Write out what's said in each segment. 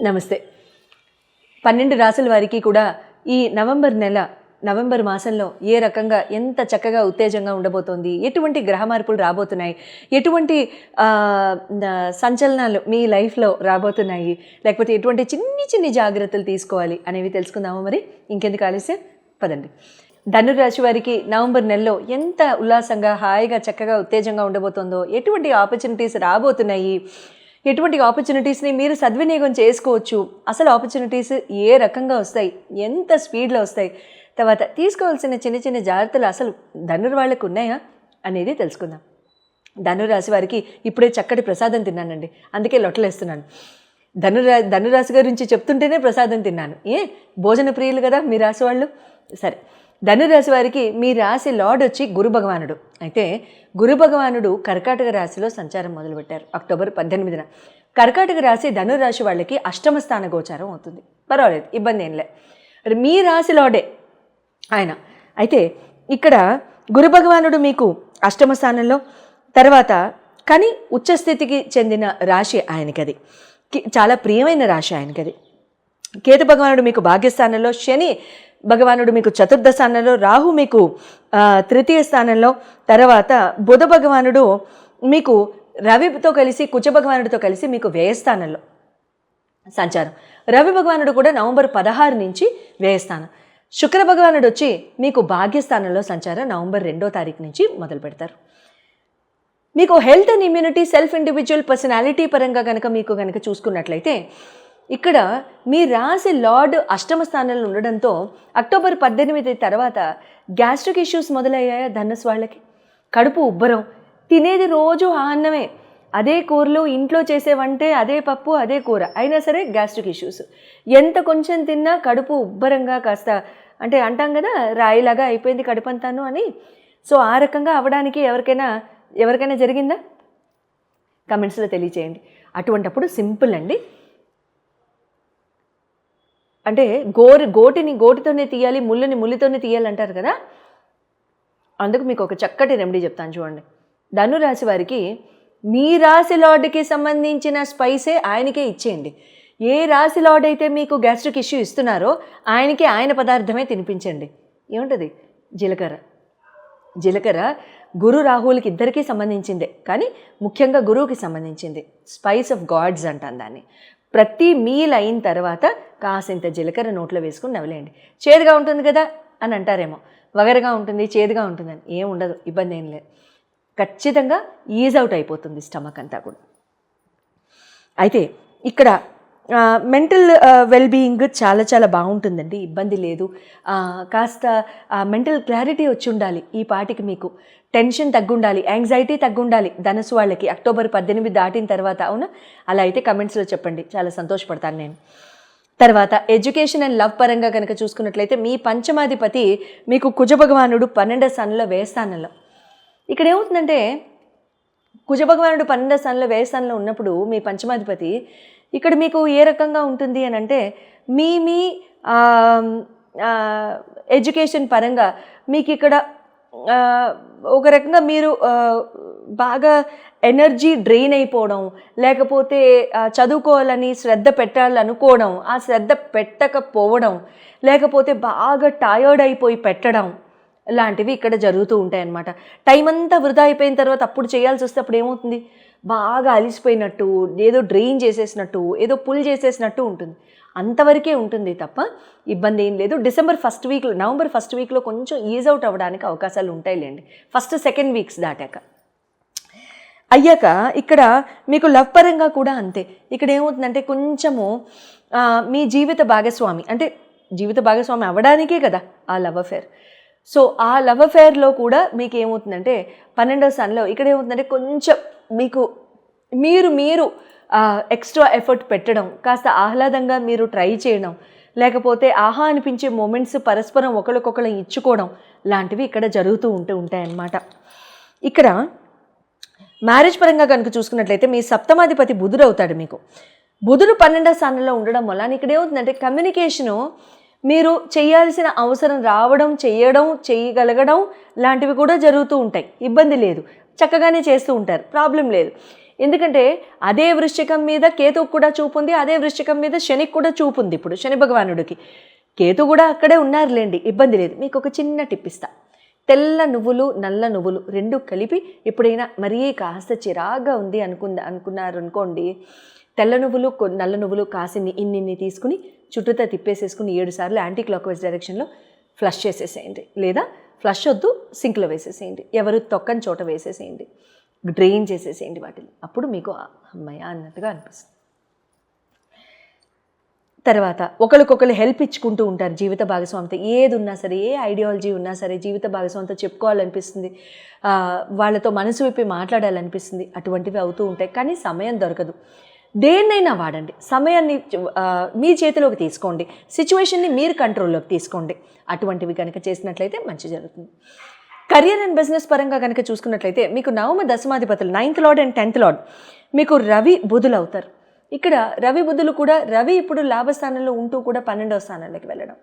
నమస్తే. 12 రాసుల వారికి కూడా ఈ నవంబర్ మాసంలో ఏ రకంగా ఎంత చక్కగా ఉత్తేజంగా ఉండబోతోంది, ఎటువంటి గ్రహ మార్పులు రాబోతున్నాయి, ఎటువంటి సంచలనాలు మీ లైఫ్లో రాబోతున్నాయి, లేకపోతే ఎటువంటి చిన్ని జాగ్రత్తలు తీసుకోవాలి అనేవి తెలుసుకుందాము. మరి ఇంకెందుకు ఆలస్యం, పదండి. ధనుర్రాశి వారికి నవంబర్ నెలలో ఎంత ఉల్లాసంగా, హాయిగా, చక్కగా, ఉత్తేజంగా ఉండబోతుందో, ఎటువంటి ఆపర్చునిటీస్ రాబోతున్నాయి, ఎటువంటి ఆపర్చునిటీస్ని మీరు సద్వినియోగం చేసుకోవచ్చు, అసలు ఆపర్చునిటీస్ ఏ రకంగా వస్తాయి, ఎంత స్పీడ్లో వస్తాయి, తర్వాత తీసుకోవాల్సిన చిన్న జాగ్రత్తలు అసలు వాళ్ళకు ఉన్నాయా అనేది తెలుసుకుందాం. ధనురాశి వారికి ఇప్పుడే చక్కటి ప్రసాదం తిన్నానండి, అందుకే లొట్టలేస్తున్నాను. ధనురాశి గురించి చెప్తుంటేనే ప్రసాదం తిన్నాను. భోజన ప్రియులు కదా మీ రాశి వాళ్ళు. సరే, ధనురాశి వారికి మీ రాశి లార్డ్ వచ్చి గురు భగవానుడు. అయితే గురు భగవానుడు కర్కాటక రాశిలో సంచారం మొదలుపెట్టారు అక్టోబర్ 18న. కర్కాటక రాశి ధనురాశి వాళ్ళకి అష్టమ స్థాన గోచారం అవుతుంది. పర్వాలేదు, ఇబ్బంది ఏం లే. మీ రాశి లార్డే ఆయన. అయితే ఇక్కడ గురు భగవానుడు మీకు అష్టమ స్థానంలో, తర్వాత కానీ ఉచ్చస్థితికి చెందిన రాశి ఆయనకది, చాలా ప్రియమైన రాశి ఆయనకది. కేతు భగవానుడు మీకు భాగ్యస్థానంలో, శని భగవానుడు మీకు చతుర్థ స్థానంలో, రాహు మీకు తృతీయ స్థానంలో, తర్వాత బుధ భగవానుడు మీకు రవితో కలిసి, కుజ భగవానుడితో కలిసి మీకు వ్యయస్థానంలో సంచారం. రవి భగవానుడు కూడా నవంబర్ 16 నుంచి వ్యయస్థానం. శుక్ర భగవానుడు వచ్చి మీకు భాగ్యస్థానంలో సంచారం నవంబర్ 2వ తారీఖు నుంచి మొదలు పెడతారు. మీకు health and immunity, self individual personality పరంగా కనుక చూసుకున్నట్లయితే ఇక్కడ మీ రాశి లార్డ్ అష్టమ స్థానంలో ఉండడంతో అక్టోబర్ 18 తర్వాత గ్యాస్ట్రిక్ ఇష్యూస్ మొదలయ్యాయా ధనుసు వాళ్ళకి. కడుపు ఉబ్బరం, తినేది రోజు అన్నమే, అదే కూరలు, ఇంట్లో చేసేవంటే అదే పప్పు అదే కూర, అయినా సరే గ్యాస్ట్రిక్ ఇష్యూస్. ఎంత కొంచెం తిన్నా కడుపు ఉబ్బరంగా, కాస్త అంటే అంటాం కదా రాయిలాగా అయిపోయింది కడుపు అంతాను అని. సో ఆ రకంగా అవ్వడానికి ఎవరికైనా జరిగిందా? కమెంట్స్లో తెలియచేయండి. అటువంటప్పుడు సింపుల్ అండి, అంటే గోటితోనే తీయాలి, ముళ్ళుతోనే తీయాలి అంటారు కదా. అందుకు మీకు ఒక చక్కటి రెమెడీ చెప్తాను చూడండి. ధనురాశి వారికి మీ రాశి లార్డ్కి సంబంధించిన స్పైసే ఆయనకే ఇచ్చేయండి. ఏ రాశి లార్డ్ అయితే మీకు గ్యాస్ట్రిక్ ఇష్యూ ఇస్తున్నారో ఆయనకి ఆయన పదార్థమే తినిపించండి. ఏముంటుంది? జీలకర్ర గురు రాహువులకి ఇద్దరికీ సంబంధించిందే, కానీ ముఖ్యంగా గురువుకి సంబంధించింది. స్పైస్ ఆఫ్ గాడ్స్ అంటాను దాన్ని. ప్రతి మీల్ అయిన తర్వాత కాసింత జీలకర్ర నోట్లో వేసుకుని నవ్వలేండి. చేదుగా ఉంటుంది కదా అని అంటారేమో, వగరగా ఉంటుంది, చేదుగా ఉంటుందని. ఏం ఉండదు, ఇబ్బంది ఏం లేదు. ఖచ్చితంగా ఈజ్ అవుట్ అయిపోతుంది స్టమక్ అంతా కూడా. అయితే ఇక్కడ మెంటల్ వెల్బీయింగ్ చాలా బాగుంటుందండి, ఇబ్బంది లేదు. కాస్త మెంటల్ క్లారిటీ వచ్చి ఉండాలి ఈ పాటికి, మీకు టెన్షన్ తగ్గుండాలి, యాంగ్జైటీ తగ్గుండాలి ధనుసు వాళ్ళకి అక్టోబర్ 18 దాటిన తర్వాత. అవునా? అలా అయితే కమెంట్స్లో చెప్పండి, చాలా సంతోషపడతాను నేను. తర్వాత ఎడ్యుకేషన్ అండ్ లవ్ పరంగా కనుక చూసుకున్నట్లయితే మీ పంచమాధిపతి మీకు కుజ భగవానుడు 12వ స్థానంలో వ్యయస్థానంలో. ఇక్కడ ఏమవుతుందంటే కుజ భగవానుడు 12వ స్థానంలో వ్యయస్థానంలో ఉన్నప్పుడు మీ పంచమాధిపతి ఇక్కడ మీకు ఏ రకంగా ఉంటుంది అని అంటే మీ ఎడ్యుకేషన్ పరంగా మీకు ఇక్కడ ఒక రకంగా మీరు బాగా ఎనర్జీ డ్రెయిన్ అయిపోవడం, లేకపోతే చదువుకోవాలని శ్రద్ధ పెట్టాలనుకోవడం, ఆ శ్రద్ధ పెట్టకపోవడం, లేకపోతే బాగా టయర్డ్ అయిపోయి పెట్టడం లాంటివి ఇక్కడ జరుగుతూ ఉంటాయి అన్నమాట. టైం అంతా వృధా అయిపోయిన తర్వాత అప్పుడు చేయాల్సి వస్తే అప్పుడు ఏమవుతుంది? బాగా అలిసిపోయినట్టు, ఏదో డ్రెయిన్ చేసేసినట్టు, ఏదో పుల్ చేసేసినట్టు ఉంటుంది. అంతవరకే ఉంటుంది తప్ప ఇబ్బంది ఏం లేదు. నవంబర్ ఫస్ట్ వీక్లో కొంచెం ఈజ్ అవుట్ అవ్వడానికి అవకాశాలు ఉంటాయిలేండి, ఫస్ట్ సెకండ్ వీక్స్ దాటాక. అయ్యాక ఇక్కడ మీకు లవ్ పరంగా కూడా అంతే. ఇక్కడ ఏమవుతుందంటే కొంచెము మీ జీవిత భాగస్వామి అవ్వడానికే కదా ఆ లవ్ అఫేర్. సో ఆ లవ్ అఫేర్లో కూడా మీకు ఏమవుతుందంటే 12వ స్థానంలో ఇక్కడ ఏమవుతుందంటే కొంచెం మీకు మీరు ఎక్స్ట్రా ఎఫర్ట్ పెట్టడం, కాస్త ఆహ్లాదంగా మీరు ట్రై చేయడం, లేకపోతే ఆహా అనిపించే మూమెంట్స్ పరస్పరం ఒకరికొకరు ఇచ్చుకోవడం లాంటివి ఇక్కడ జరుగుతూ ఉంటాయన్నమాట. ఇక్కడ మ్యారేజ్ పరంగా కనుక చూసుకున్నట్లయితే మీ సప్తమాధిపతి బుధుడు అవుతాడు మీకు. బుధుడు 12వ స్థానంలో ఉండడం వల్ల ఇక్కడ ఏమవుతుందంటే కమ్యూనికేషను మీరు చేయాల్సిన అవసరం రావడం, చేయగలగడం లాంటివి కూడా జరుగుతూ ఉంటాయి. ఇబ్బంది లేదు, చక్కగానే చేస్తూ ఉంటారు, ప్రాబ్లం లేదు. ఎందుకంటే అదే వృశ్చికం మీద కేతువుకు కూడా చూపు ఉంది, అదే వృశ్చికం మీద శనికి కూడా చూపు ఉంది. ఇప్పుడు శని భగవానుడికి కేతు కూడా అక్కడే ఉన్నారులేండి, ఇబ్బంది లేదు. మీకు ఒక చిన్న టిప్ ఇస్తా. తెల్ల నువ్వులు నల్ల నువ్వులు రెండు కలిపి ఎప్పుడైనా మరీ కాస్త చిరాగ్గా ఉంది అనుకున్నారు అనుకోండి, తెల్ల నువ్వులు నల్ల నువ్వులు కాసిన్ని ఇన్ని తీసుకుని చుట్టూతా తిప్పేసేసుకుని 7 సార్లు యాంటీ క్లాక్ వైజ్ డైరెక్షన్లో ఫ్లష్ చేసేసేయండి. లేదా ఫ్లష్ వద్దు, సింక్లో వేసేసేయండి, ఎవరు తొక్కని చోట వేసేసేయండి, డ్రైన్ చేసేసేయండి వాటిని. అప్పుడు మీకు అమ్మయ్య అన్నట్టుగా అనిపిస్తుంది. తర్వాత ఒకరికొకరు హెల్ప్ ఇచ్చుకుంటూ ఉంటారు జీవిత భాగస్వామితో. ఏది ఉన్నా సరే, ఏ ఐడియాలజీ ఉన్నా సరే జీవిత భాగస్వామితో చెప్పుకోవాలనిపిస్తుంది, వాళ్ళతో మనసు విప్పి మాట్లాడాలనిపిస్తుంది. అటువంటివి అవుతూ ఉంటాయి. కానీ సమయం దొరకదు. దేన్నైనా వాడండి, సమయాన్ని మీ చేతిలోకి తీసుకోండి, సిచ్యువేషన్ని మీరు కంట్రోల్లోకి తీసుకోండి. అటువంటివి కనుక చేసినట్లయితే మంచి జరుగుతుంది. కెరియర్ అండ్ బిజినెస్ పరంగా కనుక చూసుకున్నట్లయితే మీకు నవమ దశమాధిపతులు 9th lord and 10th lord మీకు రవి బుధులు అవుతారు. ఇక్కడ రవి బుధులు కూడా, రవి ఇప్పుడు లాభస్థానంలో ఉంటూ కూడా 12వ స్థానానికి వెళ్ళడం,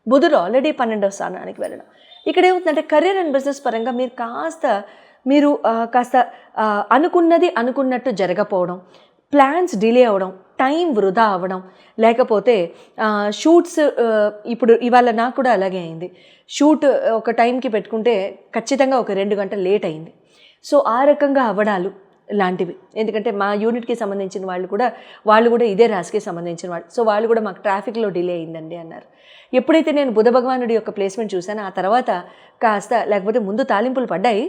బుధుడు ఆల్రెడీ 12వ స్థానానికి వెళ్ళడం. ఇక్కడ ఏమవుతుందంటే కెరియర్ అండ్ బిజినెస్ పరంగా మీరు కాస్త అనుకున్నది అనుకున్నట్టు జరగకపోవడం, ప్లాన్స్ డిలే అవ్వడం, టైం వృధా అవ్వడం, లేకపోతే షూట్స్ ఇప్పుడు ఇవాళ నాకు కూడా అలాగే అయింది. షూట్ ఒక టైంకి పెట్టుకుంటే ఖచ్చితంగా ఒక 2 గంటలు లేట్ అయింది. సో ఆ రకంగా అవ్వడాలు లాంటివి. ఎందుకంటే మా యూనిట్కి సంబంధించిన వాళ్ళు కూడా ఇదే రాశికి సంబంధించిన వాళ్ళు. సో వాళ్ళు కూడా మాకు ట్రాఫిక్లో డిలే అయిందండి అన్నారు. ఎప్పుడైతే నేను బుధ భగవానుడి యొక్క ప్లేస్మెంట్ చూశానో ఆ తర్వాత కాస్త, లేకపోతే ముందు తాలింపులు పడ్డాయి,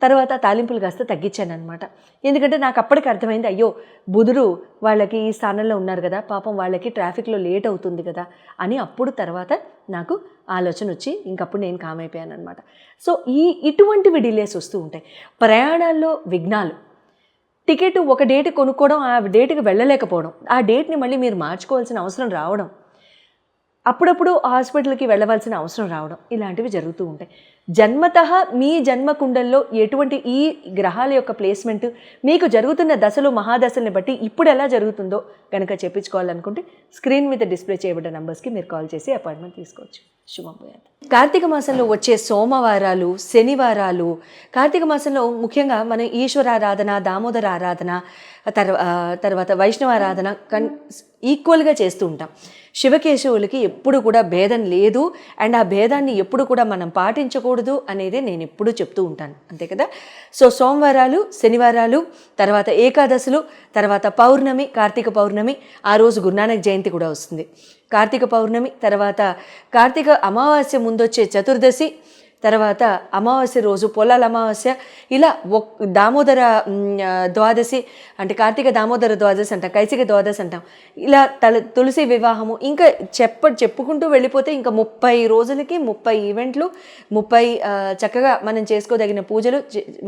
తర్వాత తాలింపులు కాస్త తగ్గించాను అనమాట. ఎందుకంటే నాకు అప్పటికి అర్థమైంది, అయ్యో బుధుడు వాళ్ళకి ఈ స్థానంలో ఉన్నారు కదా, పాపం వాళ్ళకి ట్రాఫిక్లో లేట్ అవుతుంది కదా అని. అప్పుడు తర్వాత నాకు ఆలోచన వచ్చి ఇంకప్పుడు నేను కామ్ అయిపోయాను అనమాట. సో ఇటువంటివి డిలేస్ వస్తూ ఉంటాయి. ప్రయాణాల్లో విఘ్నాలు, టికెట్ ఒక డేట్ కొనుక్కోవడం, ఆ డేట్కి వెళ్ళలేకపోవడం, ఆ డేట్ని మళ్ళీ మీరు మార్చుకోవాల్సిన అవసరం రావడం, అప్పుడప్పుడు హాస్పిటల్కి వెళ్ళవలసిన అవసరం రావడం, ఇలాంటివి జరుగుతూ ఉంటాయి. జన్మతః మీ జన్మకుండల్లో ఎటువంటి ఈ గ్రహాల యొక్క ప్లేస్మెంట్ మీకు జరుగుతున్న దశలు మహాదశల్ని బట్టి ఇప్పుడు ఎలా జరుగుతుందో కనుక చెప్పించుకోవాలనుకుంటే స్క్రీన్ మీద డిస్ప్లే చేయబడ్డ నంబర్స్కి మీరు కాల్ చేసి అపాయింట్మెంట్ తీసుకోవచ్చు. శుభం భూయాత్. కార్తీక మాసంలో వచ్చే సోమవారాలు, శనివారాలు, కార్తీక మాసంలో ముఖ్యంగా మనం ఈశ్వరారాధన, దామోదర ఆరాధన, తర్వాత వైష్ణవ ఆరాధన ఈక్వల్గా చేస్తూ ఉంటాం. శివకేశవులకి ఎప్పుడు కూడా భేదం లేదు, అండ్ ఆ భేదాన్ని ఎప్పుడు కూడా మనం పాటించకూడదు అనేదే నేను ఎప్పుడూ చెప్తూ ఉంటాను, అంతే కదా. సో సోమవారాలు, శనివారాలు, తర్వాత ఏకాదశులు, తర్వాత పౌర్ణమి, కార్తీక పౌర్ణమి, ఆ రోజు గురునానక్ జయంతి కూడా వస్తుంది. కార్తీక పౌర్ణమి తర్వాత కార్తీక అమావాస్య ముందొచ్చే చతుర్దశి, తర్వాత అమావాస్య రోజు పొలాల అమావాస్య, ఇలా దామోదర ద్వాదశి అంటే కార్తీక దామోదర ద్వాదశి అంటాం, కైసిక ద్వాదశి అంటాం. ఇలా తులసి వివాహము, ఇంకా చెప్పుకుంటూ వెళ్ళిపోతే ఇంకా 30 రోజులకి 30 ఈవెంట్లు, 30 చక్కగా మనం చేసుకోదగిన పూజలు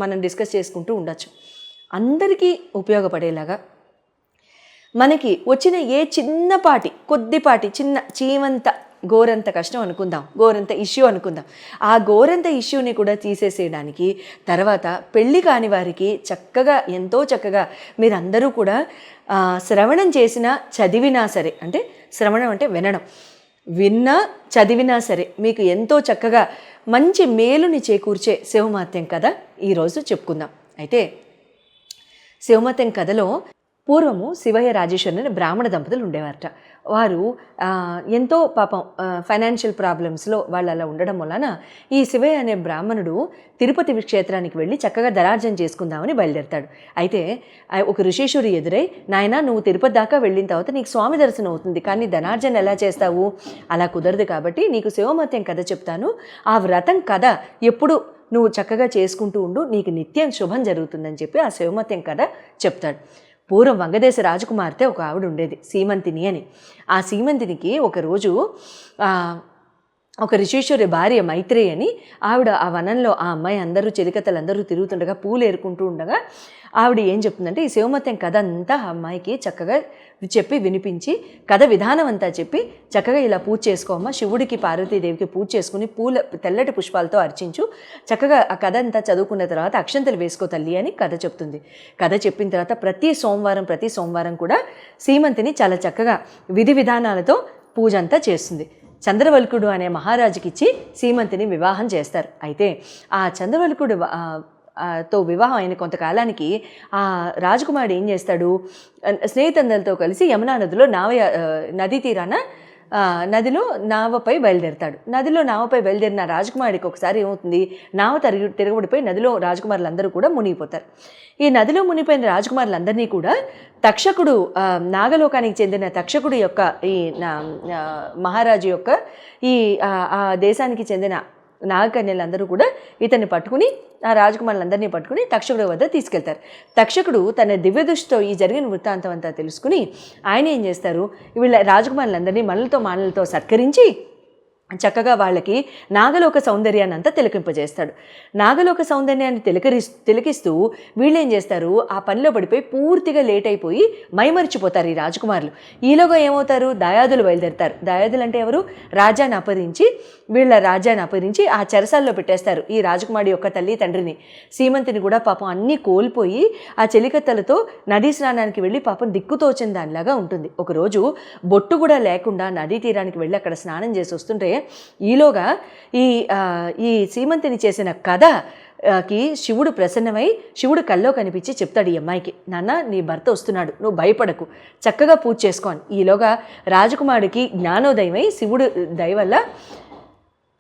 మనం డిస్కస్ చేసుకుంటూ ఉండొచ్చు. అందరికీ ఉపయోగపడేలాగా మనకి వచ్చిన ఏ కొద్దిపాటి చిన్న చీమంత గోరంత కష్టం అనుకుందాం, గోరంత ఇష్యూ అనుకుందాం, ఆ గోరంత ఇష్యూని కూడా తీసేసేయడానికి తర్వాత పెళ్ళి కాని వారికి ఎంతో చక్కగా మీరందరూ కూడా శ్రవణం చేసినా చదివినా సరే, అంటే శ్రవణం అంటే విన్నా చదివినా సరే మీకు ఎంతో చక్కగా మంచి మేలుని చేకూర్చే శివమహత్యం కథ ఈరోజు చెప్పుకుందాం. అయితే శివమహత్యం కథలో పూర్వము శివయ్య రాజేశ్వరుని బ్రాహ్మణ దంపతులు ఉండేవారట. వారు ఎంతో పాపం ఫైనాన్షియల్ ప్రాబ్లమ్స్లో వాళ్ళు అలా ఉండడం వలన ఈ శివయ్య అనే బ్రాహ్మణుడు తిరుపతి క్షేత్రానికి వెళ్ళి చక్కగా ధనార్జన చేసుకుందామని బయలుదేరతాడు. అయితే ఒక ఋషీశ్వరు ఎదురై, నాయన నువ్వు తిరుపతి దాకా వెళ్ళిన తర్వాత నీకు స్వామి దర్శనం అవుతుంది, కానీ ధనార్జన ఎలా చేస్తావు, అలా కుదరదు, కాబట్టి నీకు శివమహత్యం కథ చెప్తాను, ఆ వ్రతం కథ ఎప్పుడు నువ్వు చక్కగా చేసుకుంటూ ఉండు, నీకు నిత్యం శుభం జరుగుతుందని చెప్పి ఆ శివమహత్యం కథ చెప్తాడు. పూర్వం వంగదేశ రాజకుమార్తె ఒక ఆవిడ ఉండేది, సీమంతిని అని. ఆ సీమంతినికి ఒకరోజు ఒక ఋషీశ్వరి భార్య మైత్రేయి అని ఆవిడ ఆ వనంలో ఆ అమ్మాయి అందరూ చెలికత్తలందరూ తిరుగుతుండగా పూలు ఏరుకుంటూ ఉండగా ఆవిడ ఏం చెప్తుందంటే ఈ శివమహత్యం కథ అంతా ఆ అమ్మాయికి చక్కగా చెప్పి వినిపించి కథ విధానం అంతా చెప్పి చక్కగా ఇలా పూజ చేసుకోమ్మా, శివుడికి పార్వతీదేవికి పూజ చేసుకుని తెల్లటి పుష్పాలతో అర్చించు, చక్కగా ఆ కథ అంతా చదువుకున్న తర్వాత అక్షంతలు వేసుకో తల్లి అని కథ చెప్తుంది. కథ చెప్పిన తర్వాత ప్రతి సోమవారం కూడా సీమంతిని చాలా చక్కగా విధి విధానాలతో పూజ అంతా చేస్తుంది. చంద్రవల్కుడు అనే మహారాజుకి ఇచ్చి సీమంతిని వివాహం చేస్తారు. అయితే ఆ చంద్రవల్కుడు తో వివాహం అయిన కొంతకాలానికి ఆ రాజకుమారుడు ఏం చేస్తాడు, స్నేహితులతో కలిసి యమునా నదిలో నదీ తీరాన నదిలో నావపై బయలుదేరతాడు. నదిలో నావపై బయలుదేరిన రాజకుమారుడికి ఒకసారి ఏమవుతుంది, నావ తిరగబడిపోయి నదిలో రాజకుమారులందరూ కూడా మునిగిపోతారు. ఈ నదిలో మునిగిపోయిన రాజకుమారులందరినీ కూడా తక్షకుడు, నాగలోకానికి చెందిన తక్షకుడు యొక్క ఈ మహారాజు యొక్క ఈ ఆ దేశానికి చెందిన నాగకన్యలందరూ కూడా ఇతన్ని పట్టుకుని, ఆ రాజకుమారులందరినీ పట్టుకుని తక్షకుడు వద్ద తీసుకెళ్తారు. తక్షకుడు తన దివ్యదృష్టితో ఈ జరిగిన వృత్తాంతం అంతా తెలుసుకుని ఆయన ఏం చేస్తారు, వీళ్ళ రాజకుమారులందరినీ మనలతో సత్కరించి చక్కగా వాళ్ళకి నాగలోక సౌందర్యాన్ని అంతా తిలకింపజేస్తాడు. నాగలోక సౌందర్యాన్ని తిలకిస్తూ వీళ్ళు ఏం చేస్తారు, ఆ పనిలో పడిపోయి పూర్తిగా లేట్ అయిపోయి మైమరిచిపోతారు ఈ రాజకుమారులు. ఈలోగా ఏమవుతారు, దాయాదులు బయలుదేరుతారు. దాయాదులు అంటే ఎవరు, రాజ్యాన్ని అపహరించి ఆ చెరసాల్లో పెట్టేస్తారు ఈ రాజకుమారి యొక్క తల్లి తండ్రిని. సీమంతిని కూడా పాపం అన్నీ కోల్పోయి ఆ చెలికత్తలతో నదీ స్నానానికి వెళ్ళి పాపం దిక్కుతోచిన దానిలాగా ఉంటుంది. ఒకరోజు బొట్టు కూడా లేకుండా నదీ తీరానికి వెళ్ళి అక్కడ స్నానం చేసి వస్తుంటే ఈలోగా ఈ సీమంతిని చేసిన కథకి శివుడు ప్రసన్నమై శివుడు కల్లో కనిపించి చెప్తాడు ఈ అమ్మాయికి, నాన్న నీ భర్త వస్తున్నాడు, నువ్వు భయపడకు, చక్కగా పూజ చేసుకోని. ఈలోగా రాజకుమారుడికి జ్ఞానోదయమై శివుడు దయ వల్ల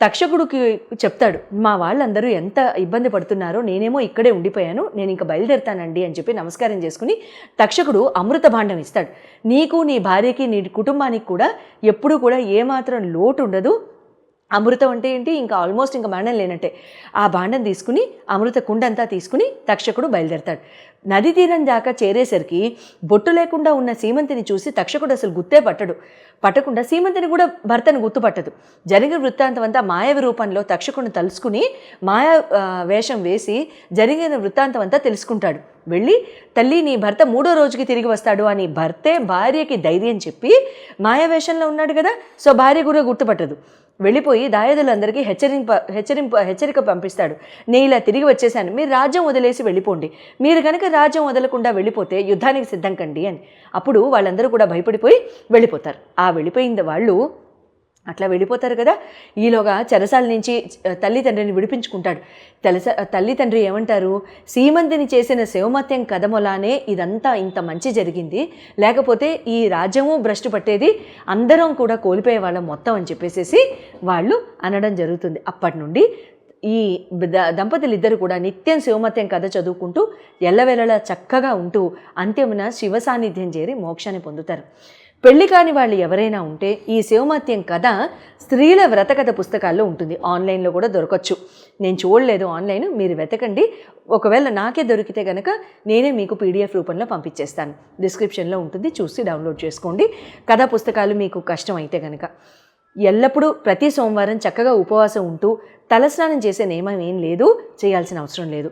తక్షకుడికి చెప్తాడు, మా వాళ్ళందరూ ఎంత ఇబ్బంది పడుతున్నారో, నేనేమో ఇక్కడే ఉండిపోయాను, నేను ఇంకా బయలుదేరుతానండి అని చెప్పి నమస్కారం చేసుకుని తక్షకుడు అమృత భాండం ఇస్తాడు. నీకు, నీ భార్యకి, నీ కుటుంబానికి కూడా ఎప్పుడూ కూడా ఏమాత్రం లోటు ఉండదు. అమృతం అంటే ఏంటి, ఇంకా ఆల్మోస్ట్ ఇంకా మరణం లేనట్టే. ఆ భాండం తీసుకుని, అమృత కుండంతా తీసుకుని తక్షకుడు బయలుదేరతాడు. నది తీరం దాకా చేరేసరికి బొట్టు లేకుండా ఉన్న సీమంతిని చూసి తక్షకుడు అసలు గుర్తే పట్టకుండా సీమంతిని కూడా భర్తను గుర్తుపట్టదు. జరిగిన వృత్తాంతం అంతా మాయావి రూపంలో తక్షకుడిని తలుసుకుని మాయా వేషం వేసి జరిగిన వృత్తాంతం అంతా తెలుసుకుంటాడు. వెళ్ళి, తల్లి నీ భర్త 3వ రోజుకి తిరిగి వస్తాడు అని భర్తే భార్యకి ధైర్యం చెప్పి, మాయావేషంలో ఉన్నాడు కదా, సో భార్య కూడా గుర్తుపట్టదు. వెళ్ళిపోయి దాయాదులందరికీ హెచ్చరిక పంపిస్తాడు, నేను ఇలా తిరిగి వచ్చేసాను, మీరు రాజ్యం వదిలేసి వెళ్ళిపోండి, మీరు కనుక రాజ్యం వదలకుండా వెళ్ళిపోతే యుద్ధానికి సిద్ధం కండి అని. అప్పుడు వాళ్ళందరూ కూడా భయపడిపోయి వెళ్ళిపోతారు. ఆ వెళ్ళిపోయింది వాళ్ళు అట్లా వెళ్ళిపోతారు కదా. ఈలోగా చెరసాల నుంచి తల్లిదండ్రిని విడిపించుకుంటాడు. తల్లిదండ్రి ఏమంటారు, సీమంతిని చేసిన శివమత్యం కథములానే ఇదంతా ఇంత మంచి జరిగింది, లేకపోతే ఈ రాజ్యము భ్రష్టు పట్టేది, అందరం కూడా కోల్పోయేవాళ్ళం మొత్తం అని చెప్పేసి వాళ్ళు అనడం జరుగుతుంది. అప్పటి నుండి ఈ దంపతులు ఇద్దరు కూడా నిత్యం శివమత్యం కథ చదువుకుంటూ ఎల్లవేళలా చక్కగా ఉంటూ అంత్యమున శివ సాన్నిధ్యం చేరి మోక్షాన్ని పొందుతారు. పెళ్లి కాని వాళ్ళు ఎవరైనా ఉంటే ఈ శివమత్యం కథ స్త్రీల వ్రతకథ పుస్తకాల్లో ఉంటుంది, ఆన్లైన్లో కూడా దొరకచ్చు. నేను చూడలేదు ఆన్లైన్, మీరు వెతకండి. ఒకవేళ నాకే దొరికితే కనుక నేనే మీకు PDF రూపంలో పంపించేస్తాను, డిస్క్రిప్షన్లో ఉంటుంది, చూసి డౌన్లోడ్ చేసుకోండి. కథా పుస్తకాలు మీకు కష్టం అయితే కనుక ఎల్లప్పుడూ ప్రతి సోమవారం చక్కగా ఉపవాసం ఉంటూ తలస్నానం చేసే నియమం ఏం లేదు, చేయాల్సిన అవసరం లేదు.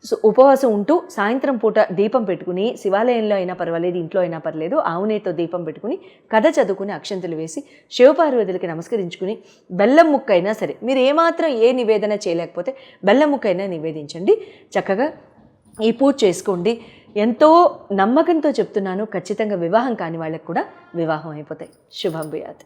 సో ఉపవాసం ఉంటూ సాయంత్రం పూట దీపం పెట్టుకుని, శివాలయంలో అయినా పర్వాలేదు, ఇంట్లో అయినా పర్లేదు, ఆవునేతో దీపం పెట్టుకుని కథ చదువుకుని అక్షంతలు వేసి శివపార్వతులకి నమస్కరించుకుని బెల్లం ముక్క అయినా సరే, మీరు ఏమాత్రం ఏ నివేదన చేయలేకపోతే బెల్లం ముక్క అయినా నివేదించండి. చక్కగా ఈ పూజ చేసుకోండి. ఎంతో నమ్మకంతో చెప్తున్నాను, ఖచ్చితంగా వివాహం కాని వాళ్ళకి కూడా వివాహం అయిపోతాయి. శుభం భూయాత్.